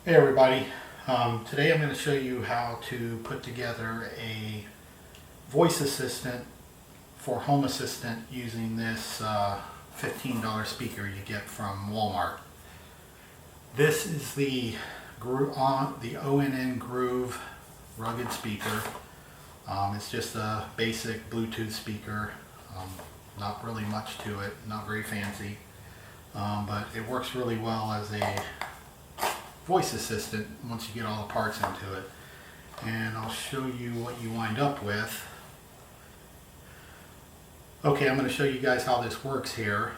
Hey everybody, today I'm going to show you how to put together a voice assistant for Home Assistant using this $15 speaker you get from Wal Mart. This is the ONN Groove rugged speaker. It's just a basic Bluetooth speaker, not really much to it, not very fancy, but it works really well as a voice assistant once you get all the parts into it. And I'll show you what you wind up with. Okay, I'm going to show you guys how this works here.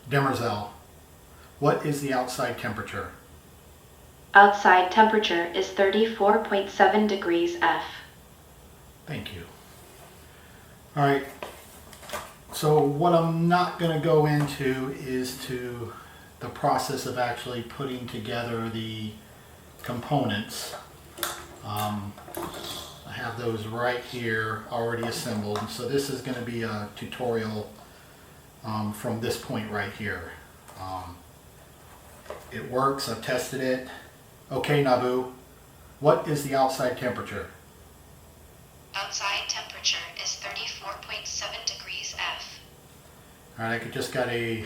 Demerzel, what is the outside temperature? Outside temperature is 34.7 degrees F. Thank you. Alright, so what I'm not going to go into is the process of actually putting together the components. I have those right here already assembled, so this is going to be a tutorial from this point right here. It works, I've tested it. Okay, Nabu, what is the outside temperature? Outside temperature is 34.7 degrees F. Alright, I just got a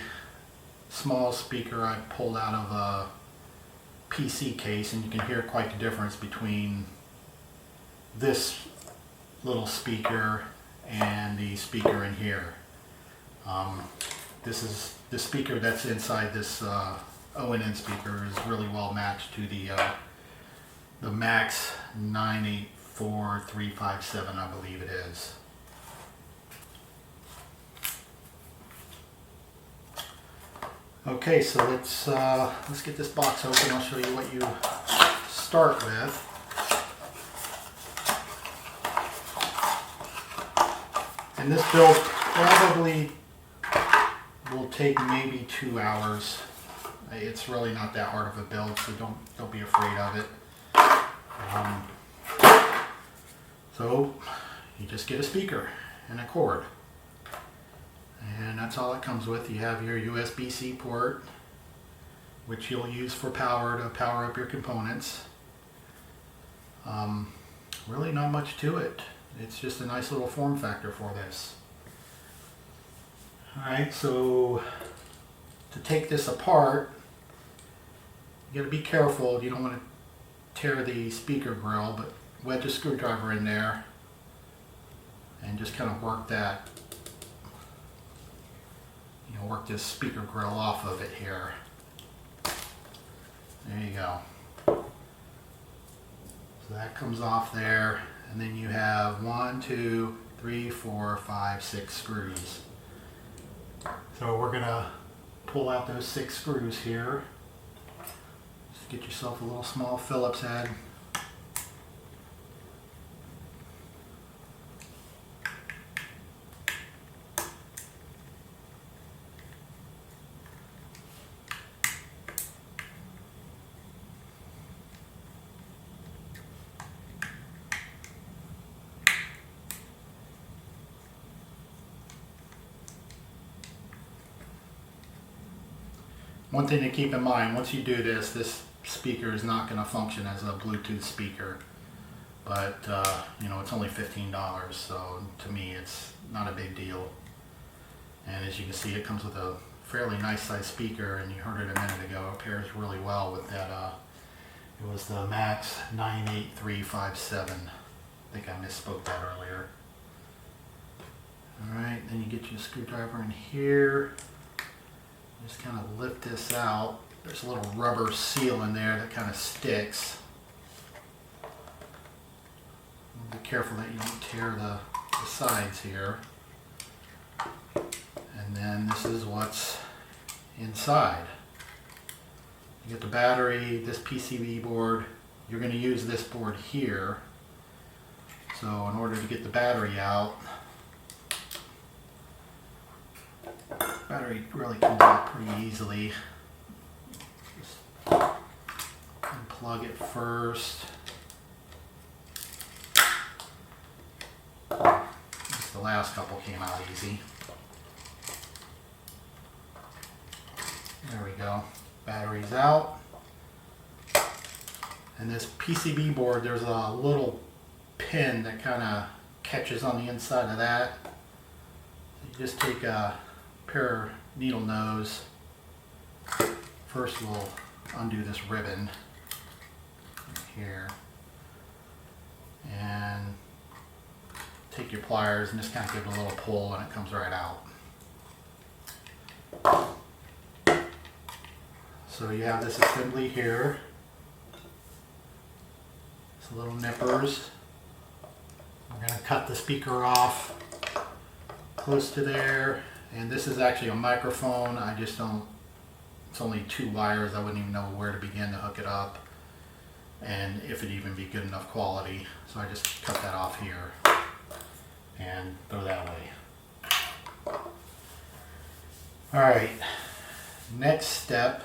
small speaker I pulled out of a PC case, and you can hear quite the difference between this little speaker and the speaker in here. This is the speaker that's inside this ONN speaker is really well matched to the Max 984357, I believe it is. Okay, so let's get this box open. I'll show you what you start with. And this build probably will take maybe 2 hours. It's really not that hard of a build, so don't be afraid of it. So you just get a speaker and a cord. And that's all it comes with. You have your USB-C port, which you'll use for power to power up your components. Really not much to it. It's just a nice little form factor for this. Alright, so to take this apart, you gotta be careful. You don't want to tear the speaker grill, but wedge a screwdriver in there and just kind of work that. Work this speaker grill off of it here. There you go. So that comes off there, and then you have 1, 2, 3, 4, 5, 6 screws. So we're gonna pull out those 6 screws here. Just get yourself a little small Phillips head. One thing to keep in mind, once you do this, this speaker is not going to function as a Bluetooth speaker. But, it's only $15, so to me it's not a big deal. And as you can see, it comes with a fairly nice size speaker, and you heard it a minute ago, it pairs really well with that, it was the Max 98357. I think I misspoke that earlier. Alright, then you get your screwdriver in here. Just kind of lift this out. There's a little rubber seal in there that kind of sticks. Be careful that you don't tear the sides here. And then this is what's inside. You get the battery, this PCB board. You're going to use this board here. So in order to get the battery out, battery really comes out pretty easily. Just unplug it first. Just the last couple came out easy. There we go. Battery's out. And this PCB board, there's a little pin that kind of catches on the inside of that. You just take a pair of needle nose. First we'll undo this ribbon here. And take your pliers and just kind of give it a little pull and it comes right out. So you have this assembly here. Some little nippers. We're going to cut the speaker off close to there. And this is actually a microphone. I just don't, it's only 2 wires. I wouldn't even know where to begin to hook it up. And if it even be good enough quality. So I just cut that off here and go that way. Alright, next step,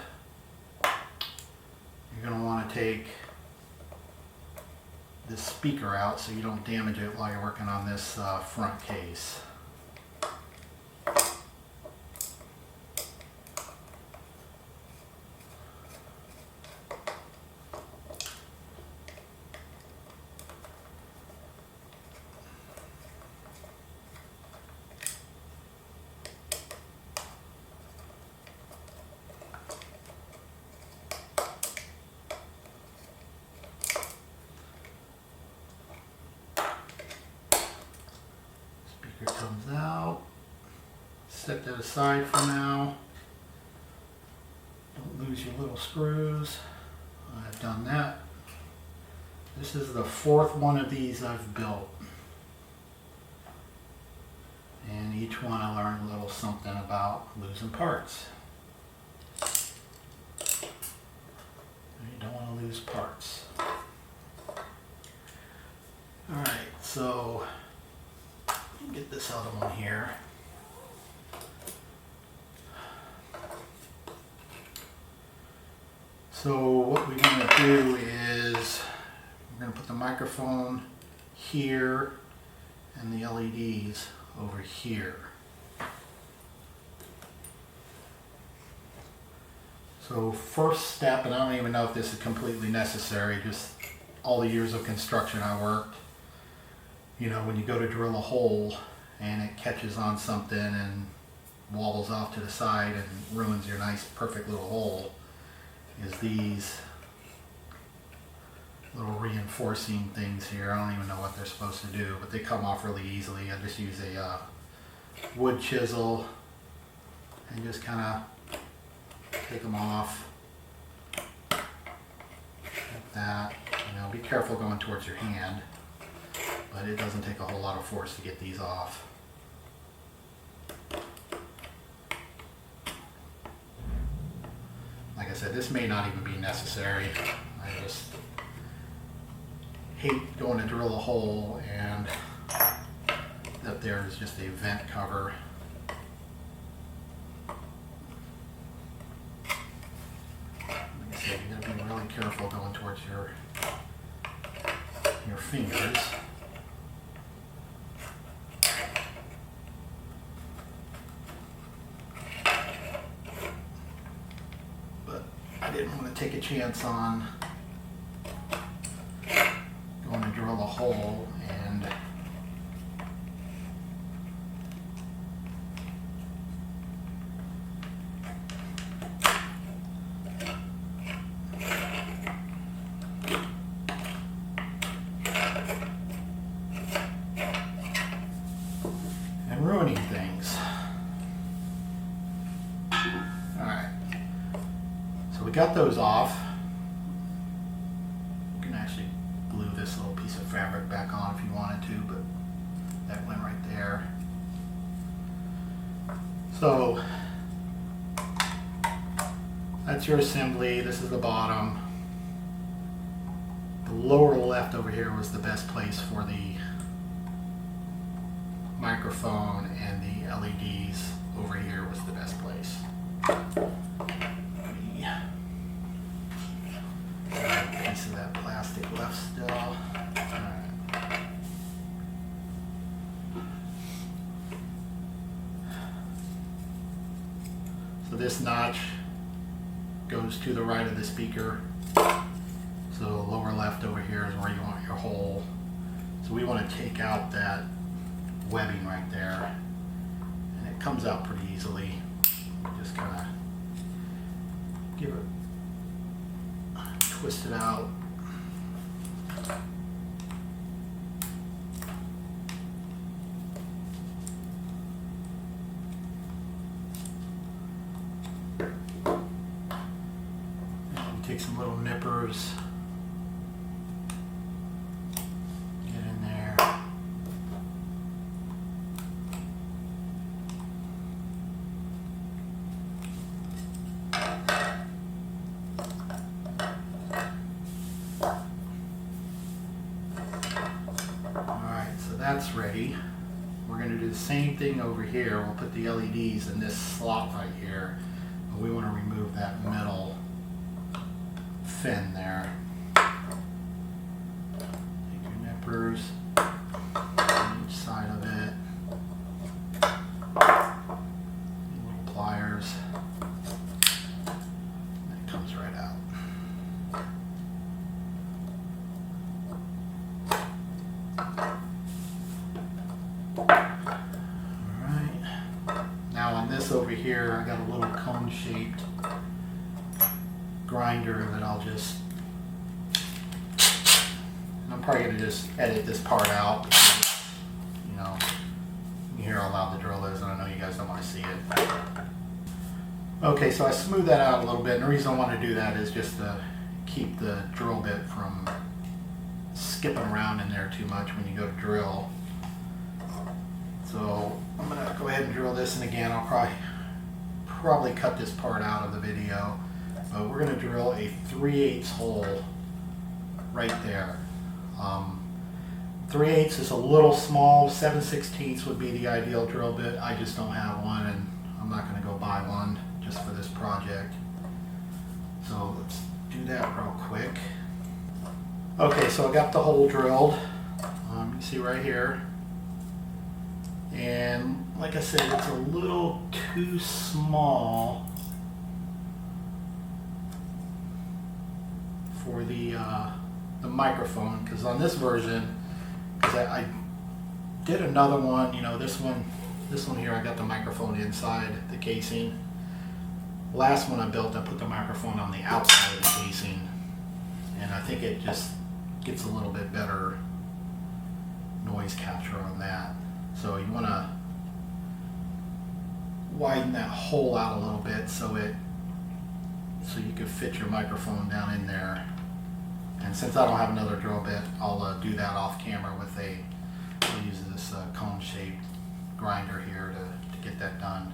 you're going to want to take this speaker out so you don't damage it while you're working on this front case. Comes out. Set that aside for now. Don't lose your little screws. I've done that. This is the 4th one of these I've built. And each one I learned a little something about losing parts. You don't want to lose parts. Alright, so get this other one here. So what we're going to do is we're going to put the microphone here and the LEDs over here. So first step, and I don't even know if this is completely necessary, just all the years of construction I worked, you know, when you go to drill a hole and it catches on something and wobbles off to the side and ruins your nice perfect little hole, is these little reinforcing things here. I don't even know what they're supposed to do, but they come off really easily. I just use a wood chisel and just kind of take them off like that. You know, be careful going towards your hand. But it doesn't take a whole lot of force to get these off. Like I said, this may not even be necessary. I just hate going to drill a hole and that there is just a vent cover. Like I said, you gotta be really careful going towards your fingers. Didn't want to take a chance on going to drill a hole and ruining things. Alright. So we got those off. You can actually glue this little piece of fabric back on if you wanted to, but that went right there. So that's your assembly. This is the bottom. The lower left over here was the best place for the microphone, and the LEDs over here was the best place. A piece of that plastic left still. Alright. So this notch goes to the right of the speaker. So the lower So we want to take out that webbing right there, and it comes out pretty easily. Just kind of give it, twist it out. And take some little nippers. Get in there. That's ready. We're going to do the same thing over here. We'll put the LEDs in this slot right here, but we want to remove that metal fin there. Take your nippers on each side of it, little pliers, and it comes right out. Over here I got a little cone shaped grinder that I'll just, and I'm probably going to just edit this part out because, you know, you hear how loud the drill is and I know you guys don't want to see it. Okay, so I smoothed that out a little bit, and the reason I want to do that is just to keep the drill bit from skipping around in there too much when you go to drill. So I'm going to go ahead and drill this, and again I'll probably cut this part out of the video, but we're going to drill a 3/8 hole right there. 3/8 is a little small. 7/16 would be the ideal drill bit. I just don't have one, and I'm not going to go buy one just for this project. So let's do that real quick. Okay, so I got the hole drilled. You can see right here. And like I said, it's a little too small for the microphone, because on this version, because I did another one, you know, this one here, I got the microphone inside the casing. Last one I built, I put the microphone on the outside of the casing, and I think it just gets a little bit better noise capture on that. So you want to widen that hole out a little bit so you can fit your microphone down in there. And since I don't have another drill bit, I'll do that off camera with I'll use this cone shaped grinder here to get that done.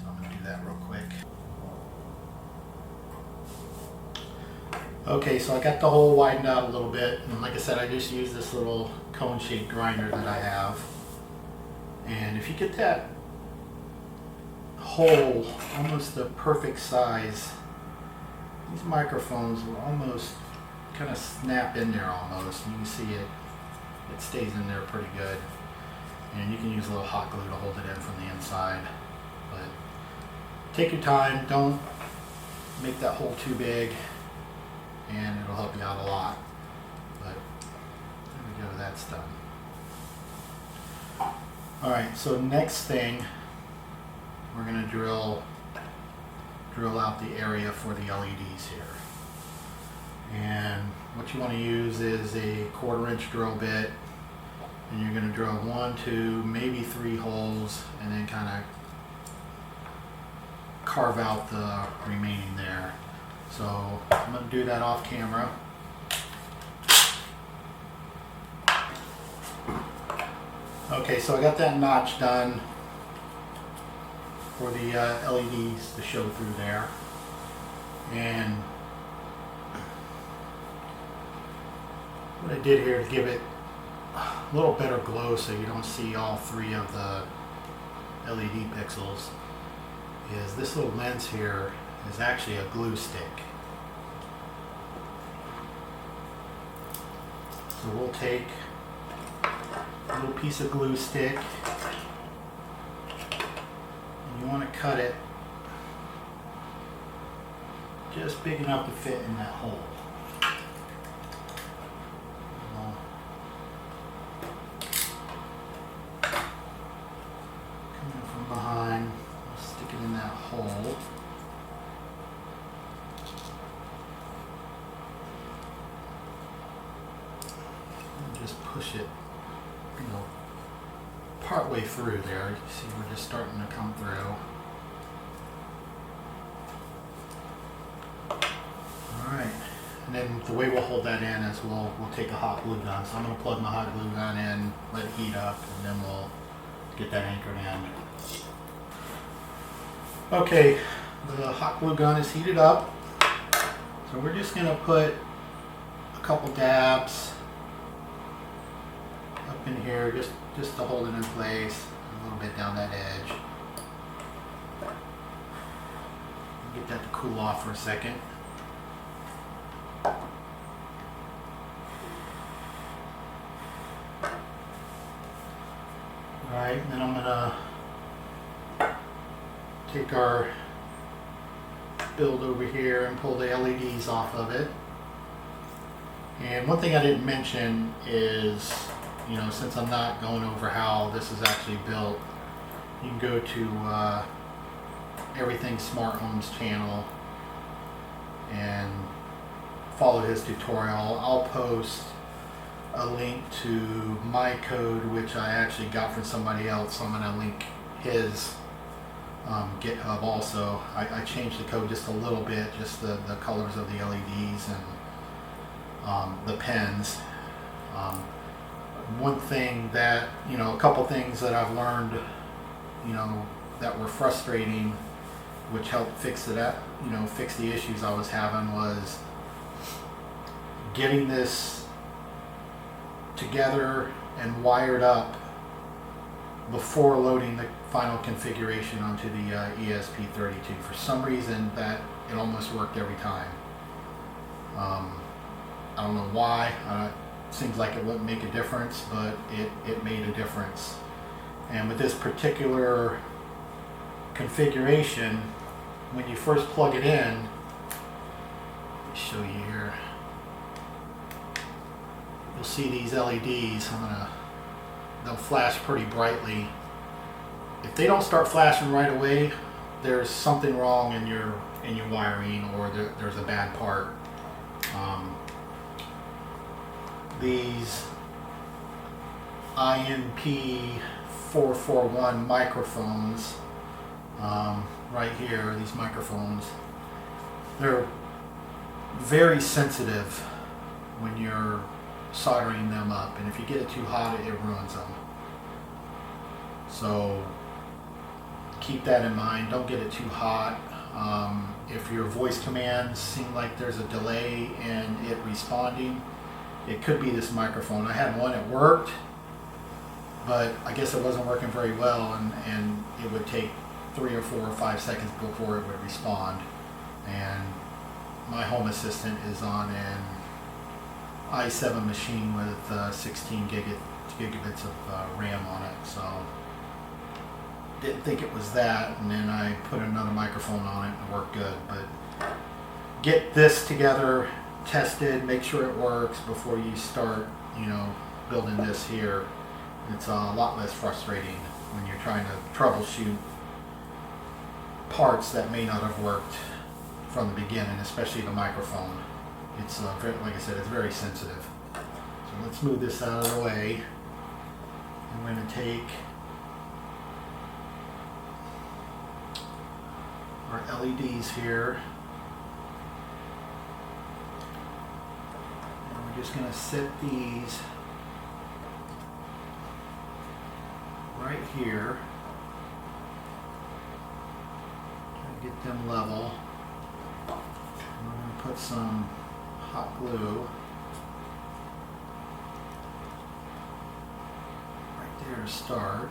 So I'm going to do that real quick. Okay, so I got the hole widened out a little bit, and like I said, I just used this little cone shaped grinder that I have. And if you get that hole almost the perfect size, these microphones will almost kind of snap in there almost. And you can see it stays in there pretty good. And you can use a little hot glue to hold it in from the inside. But take your time, don't make that hole too big, and it'll help you out a lot. But there we go, that's done. Alright, so next thing, we're going to drill out the area for the LEDs here. And what you want to use is a 1/4 inch drill bit, and you're going to drill 1, 2, maybe 3 holes, and then kind of carve out the remaining there. So I'm going to do that off camera. Okay, so I got that notch done for the LEDs to show through there. And what I did here to give it a little better glow so you don't see all 3 of the LED pixels is this little lens here is actually a glue stick. So we'll take a little piece of glue stick, and you want to cut it just big enough to fit in that hole. just push it, you know, part way through there. You see we're just starting to come through. Alright, and then the way we'll hold that in is we'll take a hot glue gun. So I'm going to plug my hot glue gun in, let it heat up, and then we'll get that anchored in. Okay, the hot glue gun is heated up. So we're just going to put a couple dabs up in here just to hold it in place, a little bit down that edge. Get that to cool off for a second. Alright, then I'm gonna take our build over here and pull the LEDs off of it. And one thing I didn't mention is, you know, since I'm not going over how this is actually built, you can go to Everything Smart Homes channel and follow his tutorial. I'll post a link to my code, which I actually got from somebody else. So I'm going to link his GitHub also. I changed the code just a little bit, just the colors of the LEDs and the pens. One thing that, you know, a couple things that I've learned, you know, that were frustrating, which helped fix it up, you know, fix the issues I was having, was getting this together and wired up before loading the final configuration onto the ESP32. For some reason that it almost worked every time. I don't know why. Seems like it wouldn't make a difference, but it made a difference. And with this particular configuration, when you first plug it in, let me show you here. You'll see these LEDs. They'll flash pretty brightly. If they don't start flashing right away, there's something wrong in your wiring, or there's a bad part. These INP441 microphones, right here, these microphones, they're very sensitive when you're soldering them up, and if you get it too hot, it ruins them. So keep that in mind. Don't get it too hot. If your voice commands seem like there's a delay in it responding, it could be this microphone. I had one that worked, but I guess it wasn't working very well, and it would take 3 or 4 or 5 seconds before it would respond. And my Home Assistant is on an i7 machine with 16 gigabits of RAM on it, so didn't think it was that, and then I put another microphone on it and it worked good. But get this together, tested, make sure it works before you start, you know, building this here. It's a lot less frustrating when you're trying to troubleshoot parts that may not have worked from the beginning, especially the microphone. It's very, like I said, it's very sensitive. So let's move this out of the way. I'm going to take our LEDs here, and we're just going to set these right here. Try to get them level. I'm going to put some hot glue right there to start.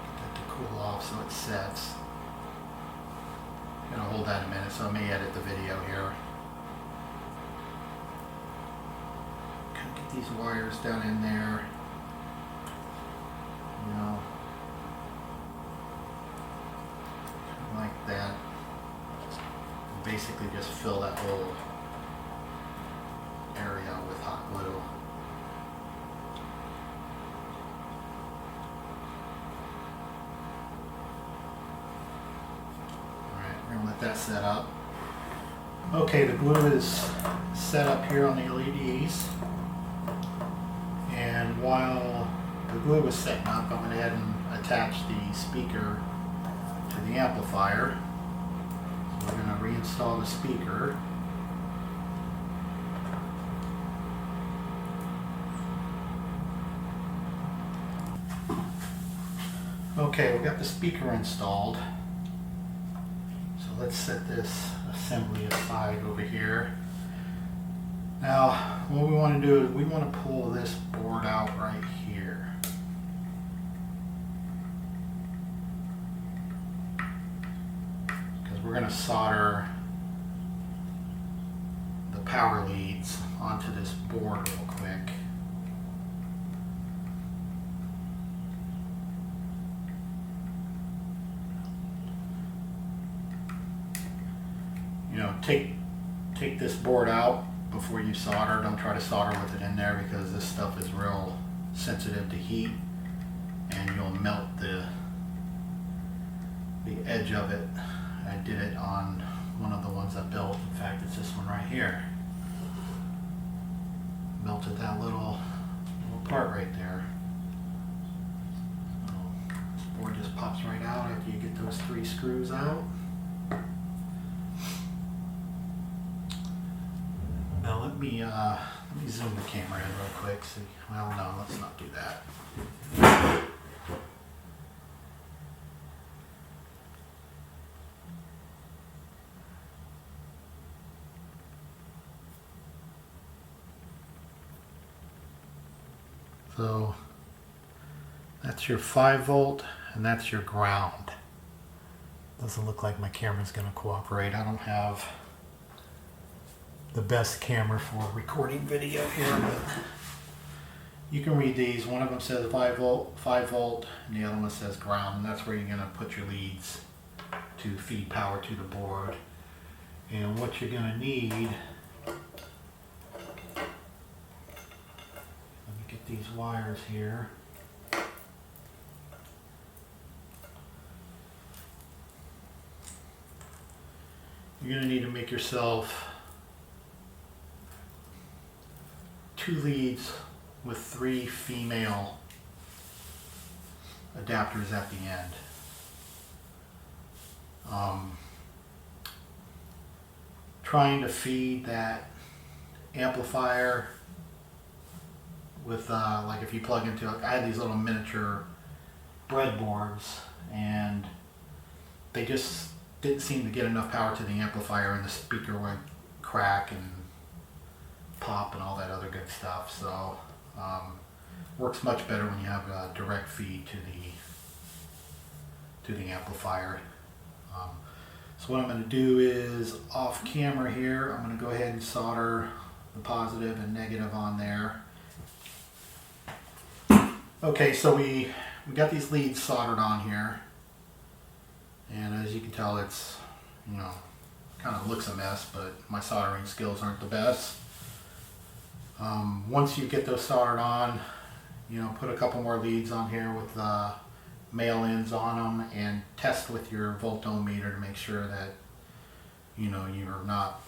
Get that to cool off so it sets. I'm going to hold that a minute, so I may edit the video here. Get these wires down in there, you know, like that. Basically just fill that whole area with hot glue. set up. Okay, the glue is set up here on the LEDs. And while the glue was setting up, I went ahead and attached the speaker to the amplifier. So we're going to reinstall the speaker. Okay, we got the speaker installed. So let's set this assembly aside over here. Now, what we want to do is we want to pull this board out right here. Because we're going to solder the power leads onto this board real quick. You know, take this board out before you solder. Don't try to solder with it in there because this stuff is real sensitive to heat and you'll melt the edge of it. I did it on one of the ones I built. In fact, it's this one right here. Melted that little part right there. So this board just pops right out after you get those 3 screws out. Now let me zoom the camera in real quick. See, well, no, let's not do that. So that's your 5 volt and that's your ground. Doesn't look like my camera's going to cooperate. I don't have the best camera for recording video here, but you can read these. One of them says 5 volt, and the other one says ground, and that's where you're going to put your leads to feed power to the board. And what you're going to need, let me get these wires here. You're going to need to make yourself 2 leads with 3 female adapters at the end. Trying to feed that amplifier with like if you plug into it, I had these little miniature breadboards and they just didn't seem to get enough power to the amplifier and the speaker would crack and pop and all that other good stuff. So works much better when you have a direct feed to the amplifier. So what I'm going to do is off camera here, I'm going to go ahead and solder the positive and negative on there. Okay, so we got these leads soldered on here, and as you can tell, it's, you know, kind of looks a mess, but my soldering skills aren't the best. Once you get those soldered on, you know, put a couple more leads on here with the male ends on them and test with your voltometer to make sure that, you know, you're not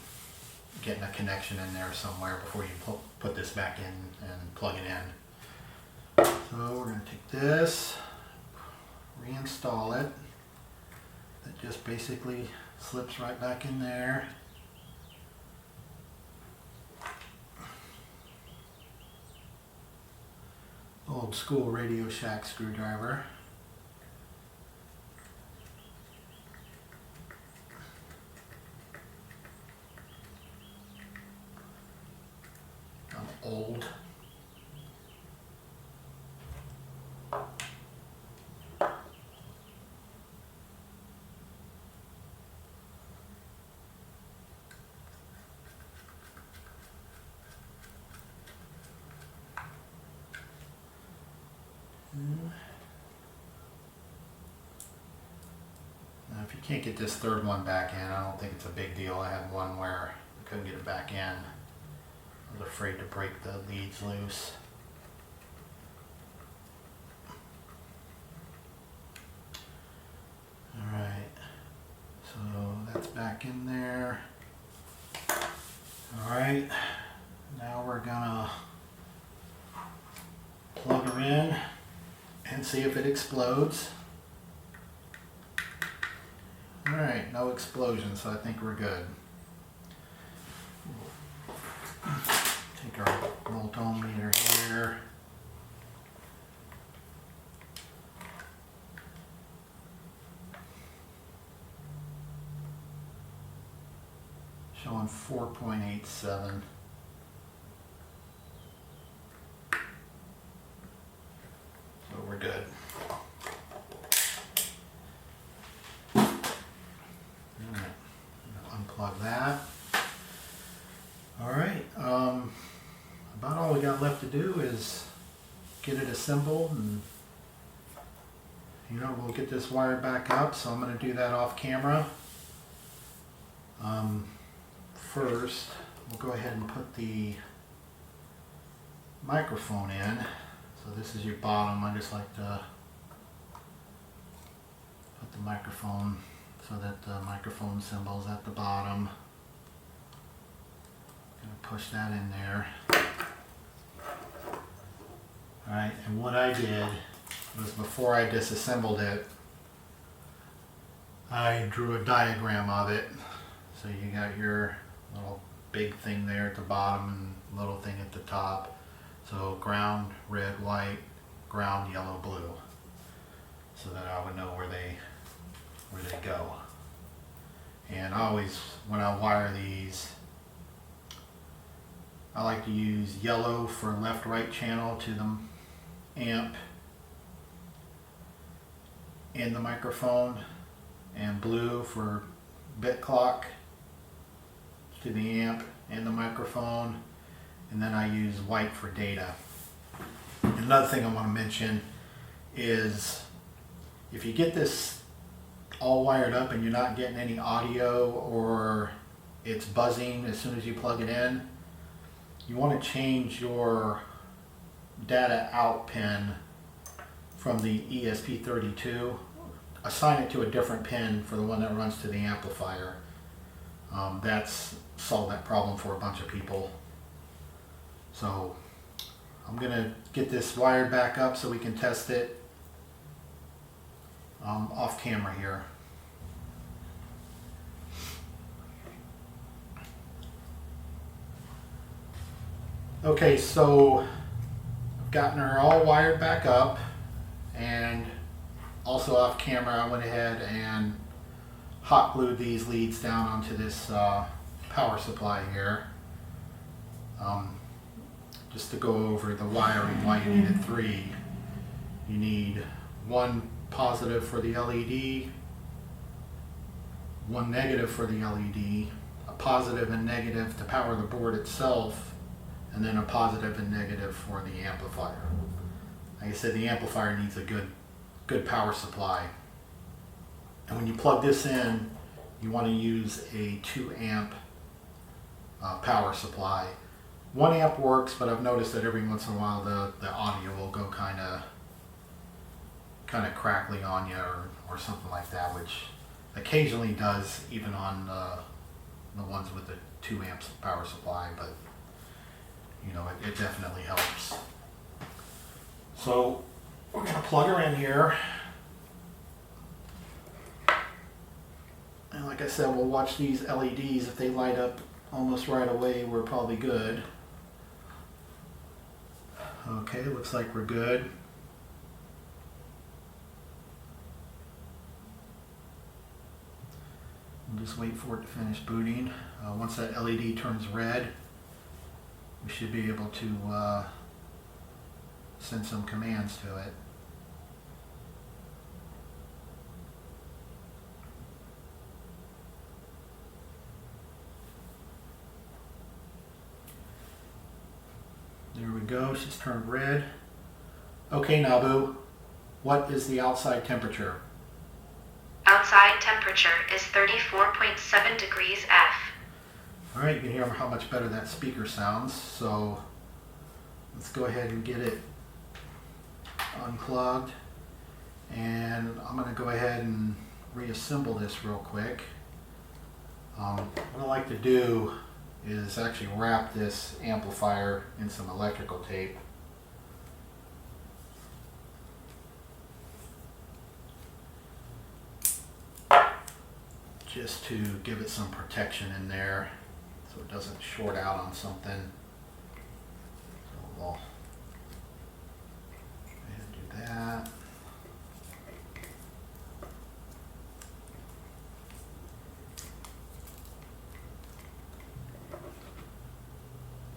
getting a connection in there somewhere before you put this back in and plug it in. So we're going to take this, reinstall it. That just basically slips right back in there. Old school Radio Shack screwdriver. I'm old. Now, if you can't get this third one back in, I don't think it's a big deal. I had one where I couldn't get it back in. I was afraid to break the leads loose. Alright, so that's back back in there. All right, now we're gonna plug her in and see if it explodes. All right, no explosion, so I think we're good. Take our voltometer here. Showing 4.87. So we're good. Alright, unplug that. Alright, about all we got left to do is get it assembled, and we'll get this wired back up, so I'm going to do that off camera. First, we'll go ahead and put the microphone in. So this is your bottom. I just like to put the microphone so that the microphone symbol's at the bottom. Gonna push that in there. Alright, and what I did was, before I disassembled it, I drew a diagram of it. So you got your little big thing there at the bottom and little thing at the top. So ground, red, white, ground, yellow, blue. So that I would know where they go. And I always, when I wire these, I like to use yellow for left-right channel to the amp in the microphone, and blue for bit clock to the amp and the microphone, and then I use white for data. Another thing I want to mention is, if you get this all wired up and you're not getting any audio, or it's buzzing as soon as you plug it in, you want to change your data out pin from the ESP32. Assign it to a different pin for the one that runs to the amplifier. That's solved that problem for a bunch of people. So I'm gonna get this wired back up so we can test it off camera here. Okay, so I've gotten her all wired back up, and also off camera I went ahead and hot glued these leads down onto this power supply here. Just to go over the wiring, why you needed three. You need one positive for the LED, one negative for the LED, a positive and negative to power the board itself, and then a positive and negative for the amplifier. Like I said, the amplifier needs a good power supply. And when you plug this in, you want to use a 2 amp power supply. 1 amp works, but I've noticed that every once in a while the audio will go kind of crackly on you, or something like that, which occasionally does, even on the ones with the 2 amps power supply, but it definitely helps. So we're going to plug her in here. And like I said, we'll watch these LEDs. If they light up almost right away, we're probably good. Okay, looks like we're good. We'll just wait for it to finish booting. Once that LED turns red, we should be able to send some commands to it. There we go, she's turned red. Okay, Nabu, what is the outside temperature? Outside temperature is 34.7 degrees F. All right, you can hear how much better that speaker sounds. So let's go ahead and get it unplugged. And I'm going to go ahead and reassemble this real quick. What I like to do is actually wrap this amplifier in some electrical tape. Just to give it some protection in there so it doesn't short out on something. So we'll go ahead and do that.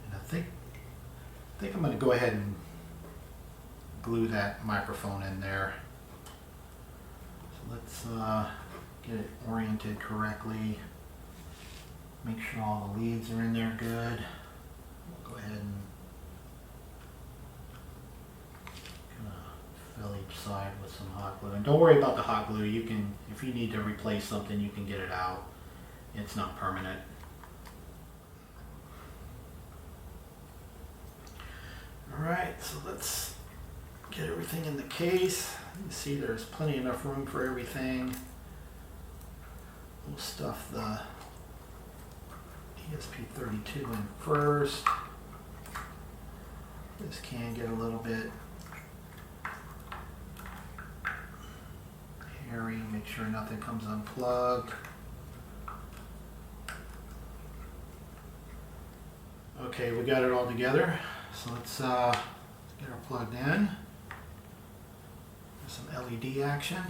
And I think I'm going to go ahead and glue that microphone in there. So let's get it oriented correctly. Make sure all the leads are in there good. We'll go ahead and kind of fill each side with some hot glue. And don't worry about the hot glue. You can, if you need to replace something, you can get it out. It's not permanent. Alright, so let's get everything in the case. You see there's plenty enough room for everything. We'll stuff the ESP32 in first. This can get a little bit hairy. Make sure nothing comes unplugged. Okay, we got it all together. So let's get her plugged in. Some LED action.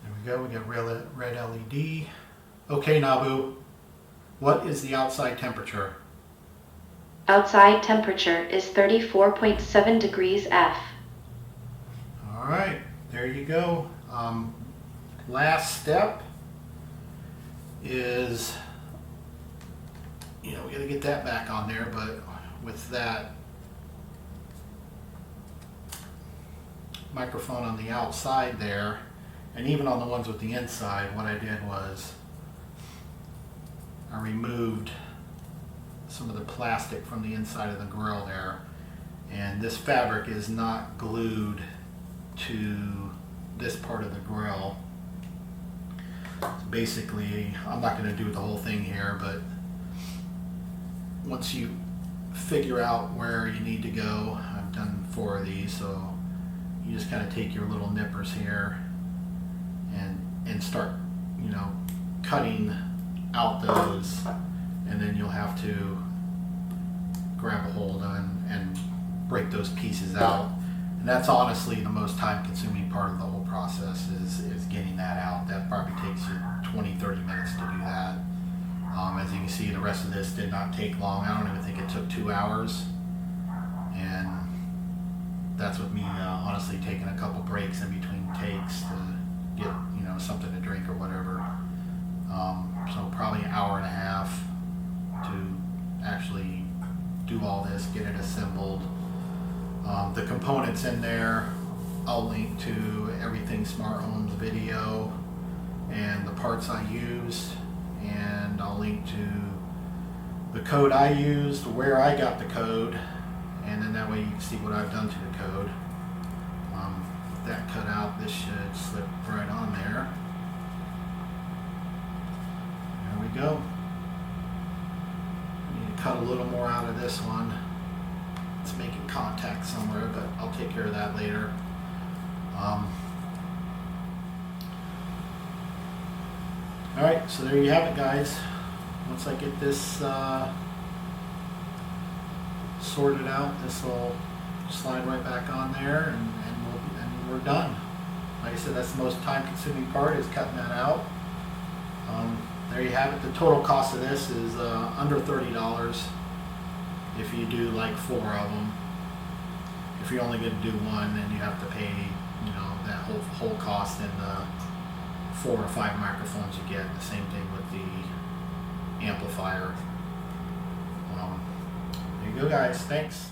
There we go, we got red LED. Okay, Nabu, what is the outside temperature? Outside temperature is 34.7 degrees F. All right, there you go. Last step is, we got to get that back on there, but with that microphone on the outside there, and even on the ones with the inside, what I did was I removed some of the plastic from the inside of the grill there, and this fabric is not glued to this part of the grill. Basically, I'm not going to do the whole thing here, but once you figure out where you need to go, I've done 4 of these, so you just kind of take your little nippers here and start, cutting out those, and then you'll have to grab a hold and break those pieces out. And that's honestly the most time-consuming part of the whole process is getting that out. That probably takes you 20-30 minutes to do that. As you can see, the rest of this did not take long. I don't even think it took 2 hours. And that's with me honestly taking a couple breaks in between takes to get something to drink or whatever. So probably an hour and a half to actually do all this, get it assembled. The components in there, I'll link to everything Smart Home's video and the parts I used, and I'll link to the code I used, where I got the code, and then that way you can see what I've done to the code. With that cut out, this should slip right on there. There we go. I need to cut a little more out of this one. It's making contact somewhere, but I'll take care of that later. Alright, so there you have it, guys. Once I get this sorted out, this will slide right back on there, and we're done. Like I said, that's the most time-consuming part, is cutting that out. There you have it. The total cost of this is under $30 if you do like 4 of them. If you're only going to do one, then you have to pay, that whole cost in the 4 or 5 microphones you get. The same thing with the amplifier. There you go, guys. Thanks.